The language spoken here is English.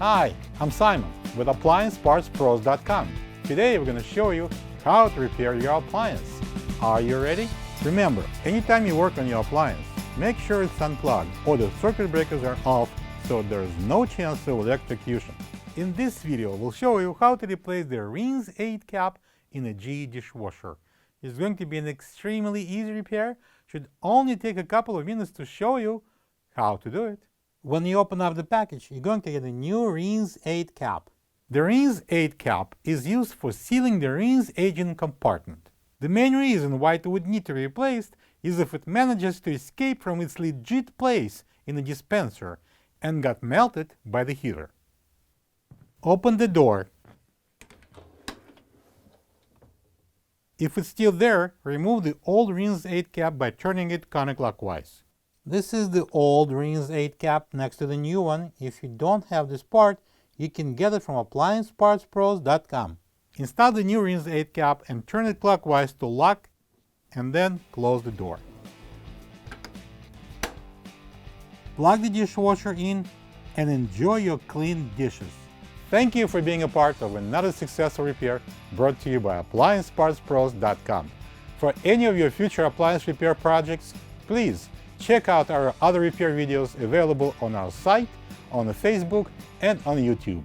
Hi, I'm Simon with AppliancePartsPros.com. Today we're going to show you how to repair your appliance. Are you ready? Remember, anytime you work on your appliance, make sure it's unplugged or the circuit breakers are off so there is no chance of electrocution. In this video, we'll show you how to replace the Rinse Aid Cap in a GE dishwasher. It's going to be an extremely easy repair. Should only take a couple of minutes to show you how to do it. When you open up the package, you're going to get a new Rinse Aid Cap. The Rinse Aid Cap is used for sealing the rinse agent compartment. The main reason why it would need to be replaced is if it manages to escape from its legit place in the dispenser and got melted by the heater. Open the door. If it's still there, remove the old Rinse Aid Cap by turning it counterclockwise. This is the old Rinse Aid Cap next to the new one. If you don't have this part, you can get it from AppliancePartsPros.com. Install the new Rinse Aid Cap and turn it clockwise to lock and then close the door. Plug the dishwasher in and enjoy your clean dishes. Thank you for being a part of another successful repair brought to you by AppliancePartsPros.com. For any of your future appliance repair projects, please check out our other repair videos available on our site, on Facebook, and on YouTube.